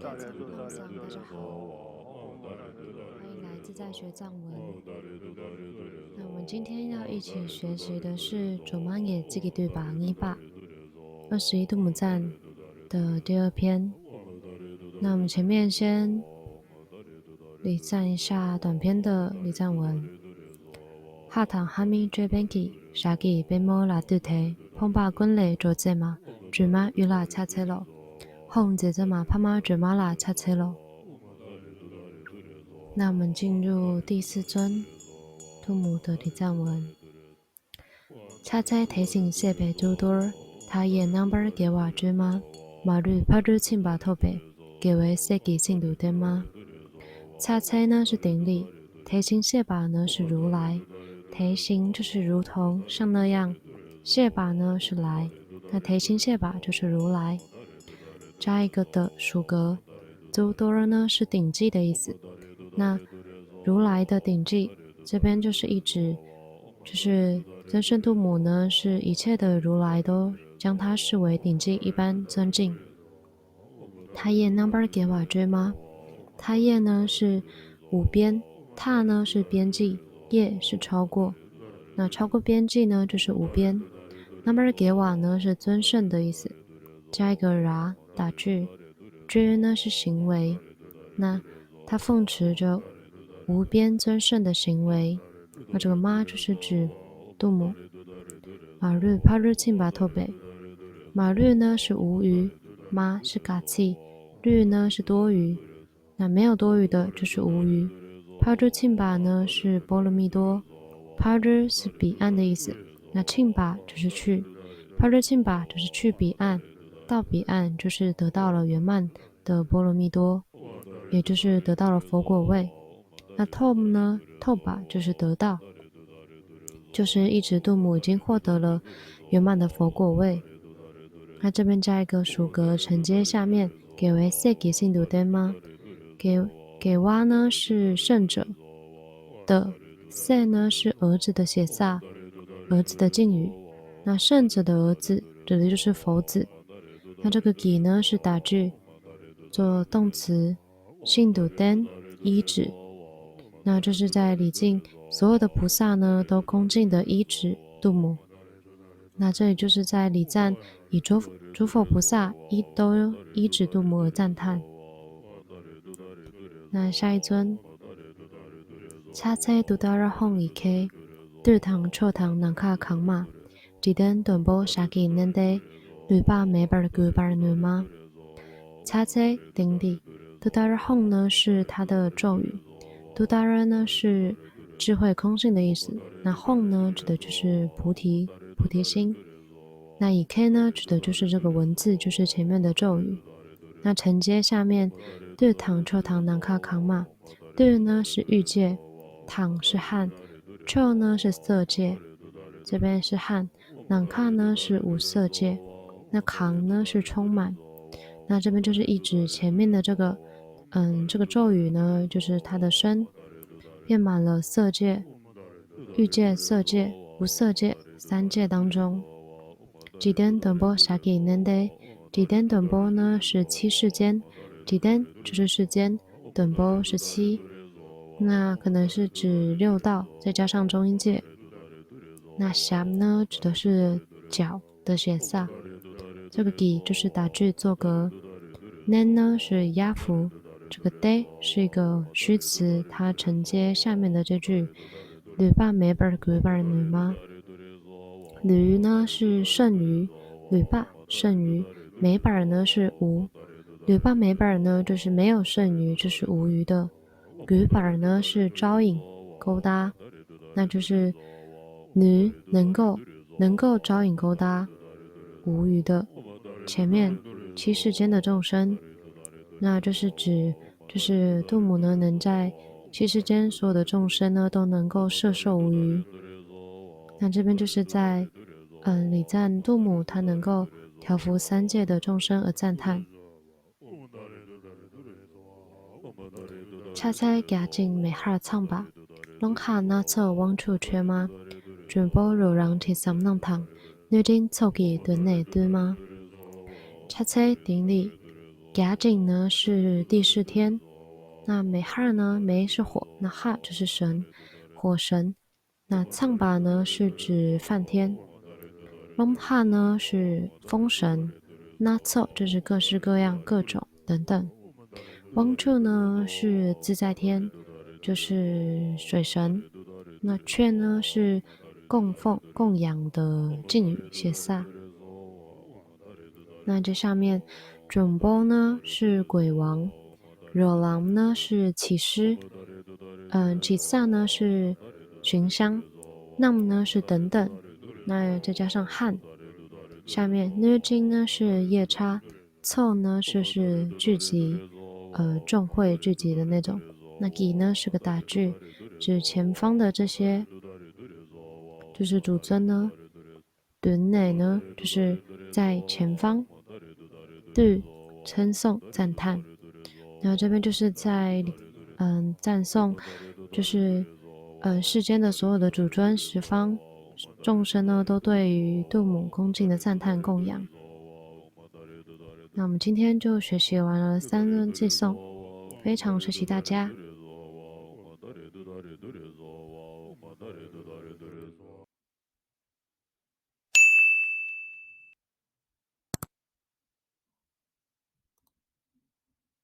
大家好，欢迎来自在学藏文。那我们今天要一起学习的是《卓玛耶自己对吧尼巴21度母赞的第二篇。那我们前面先礼赞一下短篇的礼赞文。哈唐哈米追ben기沙기베모라뚜테碰巴滚雷卓ze마 주마 유라 차체로哄姐姐嘛，帕玛觉玛拉恰切喽。那我们进入第四尊杜姆的礼赞文。恰切提醒谢北诸多，他也 number 给我知吗？马律帕律庆巴透北，给为谢给信度对吗？恰切呢是顶礼，提醒谢把呢是如来，提醒就是如同像那样，谢把呢是来，那提醒谢把就是如来。加一个的属格，诸多呢是顶髻的意思。那如来的顶髻这边就是一指，就是尊圣度母呢，是一切的如来都将它视为顶髻一般尊敬。他业 number 给瓦追吗？他业呢是五边，踏呢是边际，业是超过。那超过边际呢就是五边。number 给瓦呢是尊圣的意思，加一个ra打句，追呢是行为。那它奉持着无边尊圣的行为，那这个妈就是指度母。马律帕律庆巴托北，马律呢是无余，妈是嘎气，律呢是多余，那没有多余的就是无余。帕律庆巴呢是波罗蜜多，帕律是彼岸的意思，那庆巴就是去，帕律庆巴就是去彼岸，到彼岸就是得到了圆满的波罗蜜多。也就是得到了佛果位。那 tom 呢 toba 就是得到，就是一直度母已经获得了圆满的佛果位。那这边加一个属格承接下面给为 se 给信度灯吗？给哇呢是圣者的 se 呢是儿子的写萨，儿子的敬语。那圣者的儿子指的就是佛子。那这个给呢是打句做动词。信度灯依止，那这是在礼敬所有的菩萨呢都恭敬的依止度母。那这里就是在礼赞以诸佛菩萨都依止度母而赞叹。那下一尊，恰切独达热哄以 K， 日堂错堂南卡扛马，只登短波沙给嫩得，吕巴美本古巴女吗？恰切顶礼。杜达热哄呢是它的咒语，杜达热呢是智慧空性的意思，那哄呢指的就是菩提心，那以 K 呢指的就是这个文字，就是前面的咒语。那承接下面对唐臭唐南卡扛马，对呢是欲界，唐是汉，臭呢是色界，这边是汉，南卡呢是无色界，那扛呢是充满，那这边就是一指前面的这个。这个咒语呢，就是它的身遍满了色界、欲界、色界、无色界三界当中。几灯等波啥给能得？几灯等波呢是七世间，几灯就是世间，等波是七，那可能是指六道，再加上中阴界。那霞呢指的是脚的写萨，这个给就是打句作格。nen 呢是压服。这个 day 是一个虚词，它承接下面的这句吕巴美本古巴女吗？吕呢是剩余，吕巴剩余，美本呢是无，吕巴美本呢就是没有剩余，就是无余的。古本呢是招引勾搭，那就是女能够招引勾搭无余的前面七世间的众生，那这是指。就是度母呢，能在七世间所有的众生呢，都能够摄受无余。那这边就是在礼赞度母，他能够调伏三界的众生而赞叹。恰恰夹进美哈唱吧，龙哈那侧往处缺吗？准波柔让提三浪堂，女丁凑给的内对吗？恰恰顶礼。甲井呢是第4天，那梅哈呢，梅是火，那哈就是神，火神。那苍巴呢是指梵天，龙哈呢是风神，那凑就是各式各样、各种等等。汪处呢是自在天，就是水神。那阙呢是供奉、供养的敬语，谢萨。那这上面准波呢是鬼王，惹郎呢是起师，起萨呢是寻香，nam呢是等等，那再加上汉。下面呢经呢是夜叉，凑呢是聚集，众会聚集的那种。那己呢是个打句，指前方的这些，就是主尊呢。敦内呢就是在前方，对，称颂赞叹。然后这边就是在赞颂，就是世间的所有的主尊十方众生呢，都对于度母恭敬的赞叹供养。那我们今天就学习完了3轮寄颂，非常学习大家。